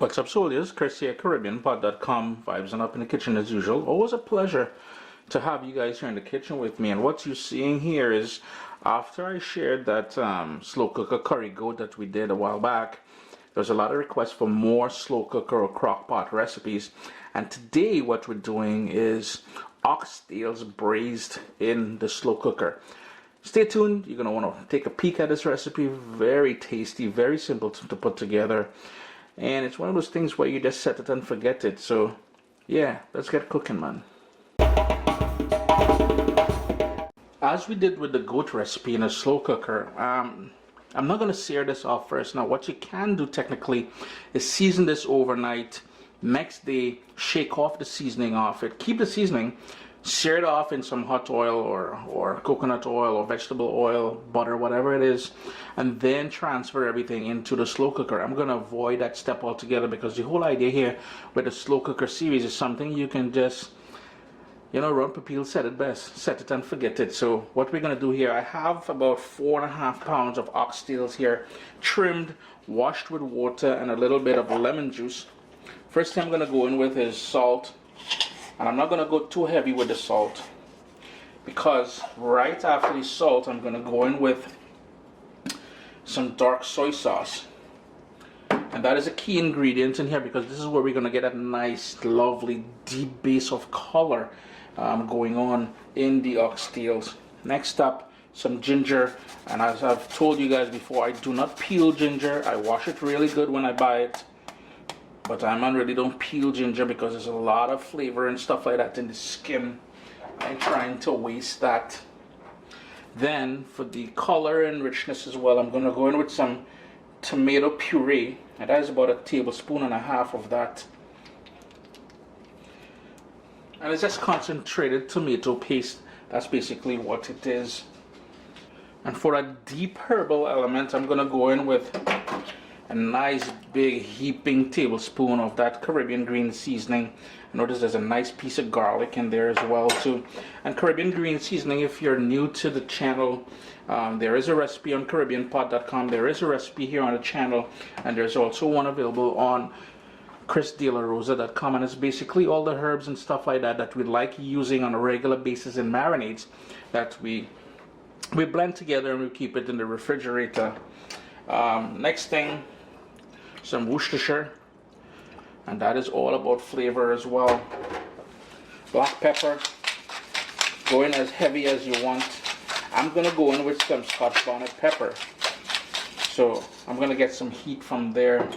What's up, soldiers? Chris here, caribbeanpot.com, vibes and up in the kitchen as usual. Always a pleasure to have you guys here in the kitchen with me. And what you're seeing here is after I shared that slow cooker curry goat that we did a while back, there's a lot of requests for more slow cooker or crock pot recipes. And today what we're doing is oxtails braised in the slow cooker. Stay tuned. You're going to want to take a peek at this recipe. Very tasty, very simple to put together. And it's one of those things where you just set it and forget it. So yeah, let's get cooking, man. As we did with the goat recipe in a slow cooker, I'm not going to sear this off first. Now what you can do technically is season this overnight. Next day, shake off the seasoning off it. Keep the seasoning. Sear it off in some hot oil or coconut oil or vegetable oil, butter, whatever it is, and then transfer everything into the slow cooker. I'm going to avoid that step altogether because the whole idea here with the slow cooker series is something you can just, you know, Ron Popeil said it best, set it and forget it. So what we're going to do here, I have about 4.5 pounds of oxtails here, trimmed, washed with water and a little bit of lemon juice. First thing I'm going to go in with is salt. And I'm not going to go too heavy with the salt because right after the salt I'm going to go in with some dark soy sauce. And that is a key ingredient in here because this is where we're going to get a nice, lovely, deep base of color going on in the oxtails. Next up, some ginger. And as I've told you guys before, I do not peel ginger. I wash it really good when I buy it. But I really don't peel ginger because there's a lot of flavor and stuff like that in the skin. I'm trying to waste that. Then for the color and richness as well, I'm going to go in with some tomato puree. And that is about 1.5 tablespoons of that. And it's just concentrated tomato paste. That's basically what it is. And for a deep herbal element, I'm going to go in with a nice big heaping tablespoon of that Caribbean green seasoning. Notice there's a nice piece of garlic in there as well too. And Caribbean green seasoning, if you're new to the channel, there is a recipe on caribbeanpot.com. There is a recipe here on the channel, and there's also one available on chrisdelarosa.com, and it's basically all the herbs and stuff like that that we like using on a regular basis in marinades that we blend together and we keep it in the refrigerator. Next thing, some Worcestershire, and that is all about flavor as well. Black pepper, go in as heavy as you want. I'm going to go in with some scotch bonnet pepper, so I'm going to get some heat from there.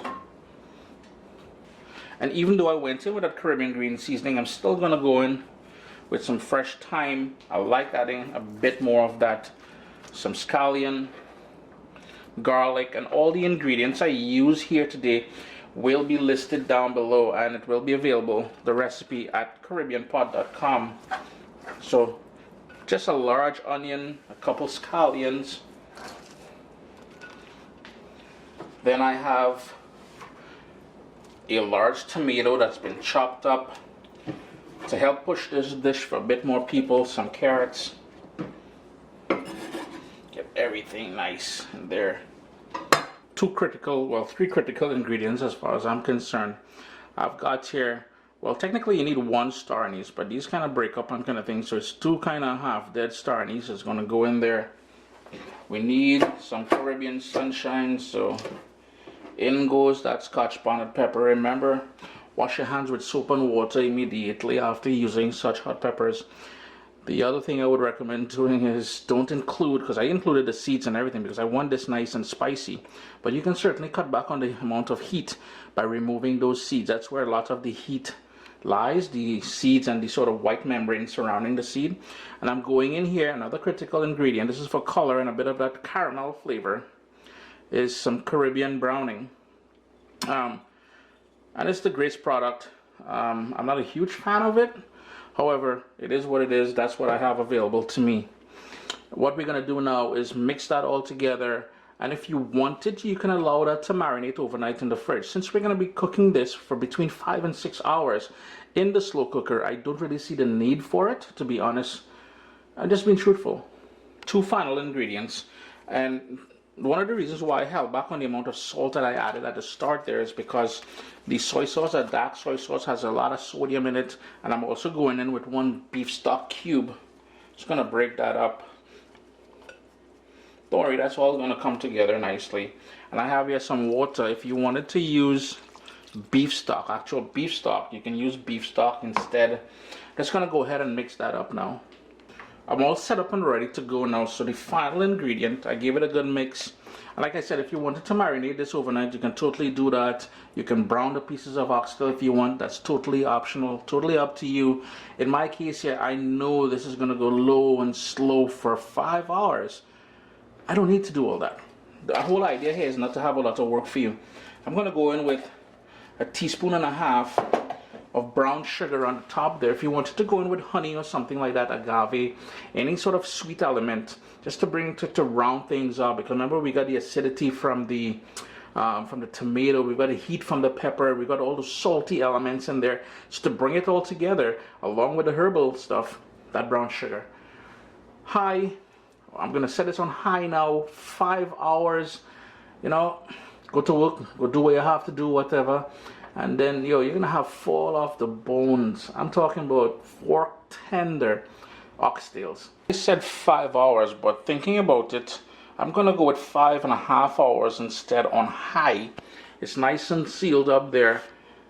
And even though I went in with that Caribbean green seasoning, I'm still going to go in with some fresh thyme. I like adding a bit more of that. Some scallion, garlic, and all the ingredients I use here today will be listed down below, and it will be available, the recipe, at caribbeanpot.com. So just a large onion, a couple scallions. Then I have a large tomato that's been chopped up to help push this dish for a bit more people. Some carrots. Get everything nice in there. Three critical ingredients as far as I'm concerned. I've got here, well, technically you need 1 star anise, but these kind of break up on kind of things, so it's 2 kind of half dead star anise is going to go in there. We need some Caribbean sunshine, so in goes that scotch bonnet pepper. Remember, wash your hands with soap and water immediately after using such hot peppers. The other thing I would recommend doing is don't include, because I included the seeds and everything because I want this nice and spicy, but you can certainly cut back on the amount of heat by removing those seeds. That's where a lot of the heat lies, the seeds and the sort of white membrane surrounding the seed. And I'm going in here, another critical ingredient, this is for color and a bit of that caramel flavor, is some Caribbean browning. And it's the Grace product. I'm not a huge fan of it. However, it is what it is. That's what I have available to me. What we're going to do now is mix that all together, and if you wanted, you can allow that to marinate overnight in the fridge. Since we're going to be cooking this for between 5 and 6 hours in the slow cooker, I don't really see the need for it, to be honest. I'm just being truthful. 2 final ingredients, and one of the reasons why I held back on the amount of salt that I added at the start there is because the soy sauce, that dark soy sauce, has a lot of sodium in it, and I'm also going in with 1 beef stock cube. Just gonna break that up. Don't worry, that's all gonna come together nicely. And I have here some water. If you wanted to use beef stock, actual beef stock, you can use beef stock instead. Just gonna go ahead and mix that up now. I'm all set up and ready to go now. So the final ingredient, I gave it a good mix. And like I said, if you wanted to marinate this overnight, you can totally do that. You can brown the pieces of oxtail if you want. That's totally optional, totally up to you. In my case here, I know this is gonna go low and slow for 5 hours. I don't need to do all that. The whole idea here is not to have a lot of work for you. I'm gonna go in with 1.5 teaspoons of brown sugar on the top there. If you wanted to go in with honey or something like that, agave, any sort of sweet element, just to bring to round things up. Because remember, we got the acidity from the tomato, we got the heat from the pepper, we got all the salty elements in there. Just to bring it all together, along with the herbal stuff, that brown sugar. High. I'm gonna set this on high now. 5 hours. You know, go to work, go do what you have to do, whatever. And then, you're gonna have fall off the bones. I'm talking about fork tender oxtails. I said 5 hours, but thinking about it, I'm gonna go with 5.5 hours instead on high. It's nice and sealed up there.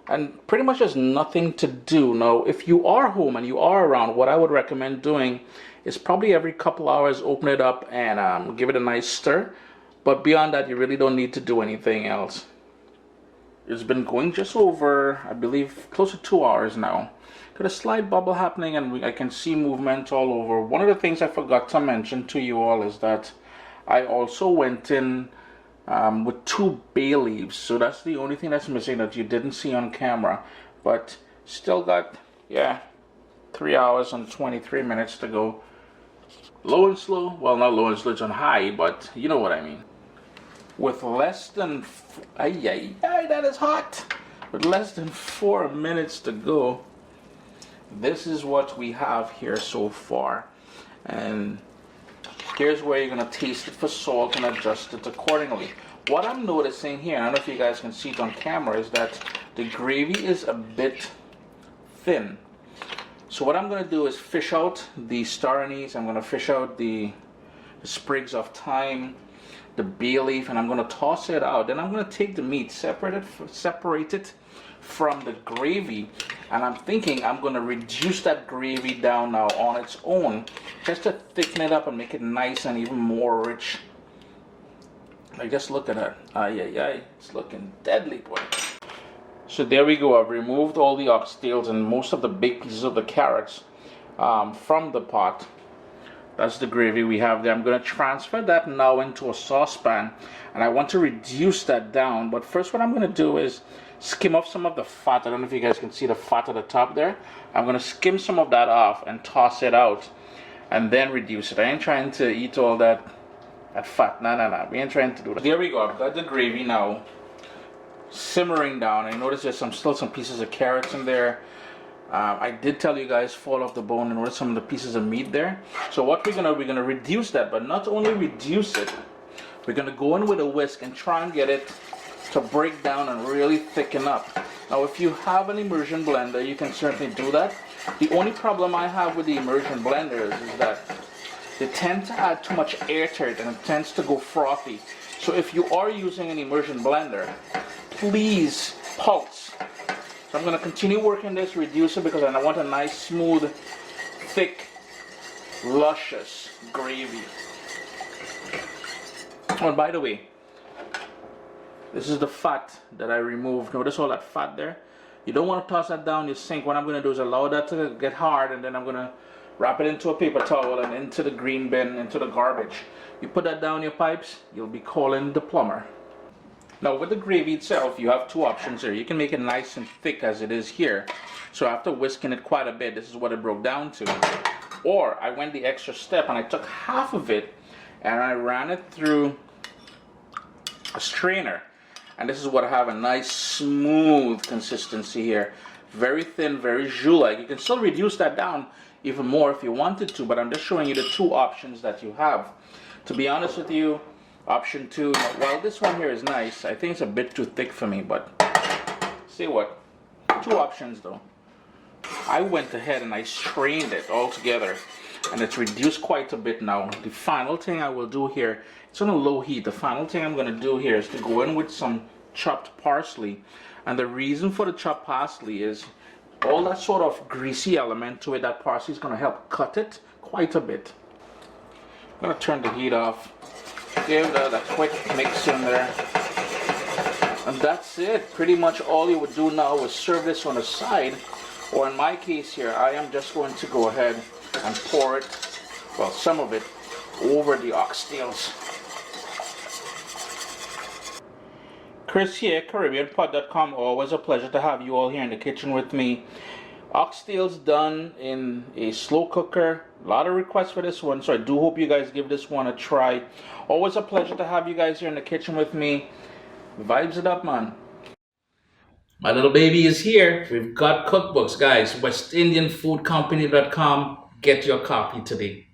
And pretty much there's nothing to do. Now, if you are home and you are around, what I would recommend doing is probably every couple hours open it up and give it a nice stir. But beyond that, you really don't need to do anything else. It's been going just over, I believe, close to 2 hours now. Got a slight bubble happening, and I can see movement all over. One of the things I forgot to mention to you all is that I also went in with 2 bay leaves. So that's the only thing that's missing that you didn't see on camera. But still got, 3 hours and 23 minutes to go. Low and slow, well, not low and slow, it's on high, but you know what I mean. With less than, that is hot. With less than 4 minutes to go, this is what we have here so far. And here's where you're gonna taste it for salt and adjust it accordingly. What I'm noticing here, I don't know if you guys can see it on camera, is that the gravy is a bit thin. So what I'm gonna do is fish out the star anise, I'm gonna fish out the sprigs of thyme, the Bayleaf, and I'm going to toss it out. Then I'm going to take the meat, separate it from the gravy, and I'm thinking I'm going to reduce that gravy down now on its own, just to thicken it up and make it nice and even more rich. Like, just look at that. It's looking deadly, boy. So there we go. I've removed all the oxtails and most of the big pieces of the carrots from the pot. That's the gravy we have there. I'm going to transfer that now into a saucepan, and I want to reduce that down. But first, what I'm going to do is skim off some of the fat. I don't know if you guys can see the fat at the top there. I'm going to skim some of that off and toss it out, and then reduce it. I ain't trying to eat all that fat. No. We ain't trying to do that. There we go. I've got the gravy now simmering down. I notice there's still some pieces of carrots in there. I did tell you guys fall off the bone, and notice some of the pieces of meat there. So what we're gonna reduce that, but not only reduce it, we're gonna go in with a whisk and try and get it to break down and really thicken up. Now, if you have an immersion blender, you can certainly do that. The only problem I have with the immersion blenders is that they tend to add too much air to it, and it tends to go frothy. So if you are using an immersion blender, please pulse. So I'm going to continue working this, reduce it, because I want a nice, smooth, thick, luscious gravy. Oh, and by the way, this is the fat that I removed. Notice all that fat there? You don't want to toss that down your sink. What I'm going to do is allow that to get hard, and then I'm going to wrap it into a paper towel and into the green bin, into the garbage. You put that down your pipes, you'll be calling the plumber. Now, with the gravy itself, you have 2 options here. You can make it nice and thick as it is here. So after whisking it quite a bit, this is what it broke down to. Or I went the extra step and I took half of it and I ran it through a strainer. And this is what I have, a nice smooth consistency here. Very thin, very jus-like. You can still reduce that down even more if you wanted to, but I'm just showing you the 2 options that you have. To be honest with you, Option 2, well, this one here is nice. I think it's a bit too thick for me, but see what? 2 options though. I went ahead and I strained it all together, and it's reduced quite a bit now. The final thing I will do here, it's on a low heat. The final thing I'm going to do here is to go in with some chopped parsley. And the reason for the chopped parsley is all that sort of greasy element to it. That parsley is going to help cut it quite a bit. I'm going to turn the heat off. Give that a quick mix in there. And that's it. Pretty much all you would do now is serve this on the side. Or in my case here, I am just going to go ahead and pour it, well, some of it, over the oxtails. Chris here, caribbeanpot.com. Always a pleasure to have you all here in the kitchen with me. Oxtails done in a slow cooker. A lot of requests for this one, so I do hope you guys give this one a try. Always a pleasure to have you guys here in the kitchen with me. Vibes it up, man. My little baby is here. We've got cookbooks, guys. WestIndianFoodCompany.com. Get your copy today.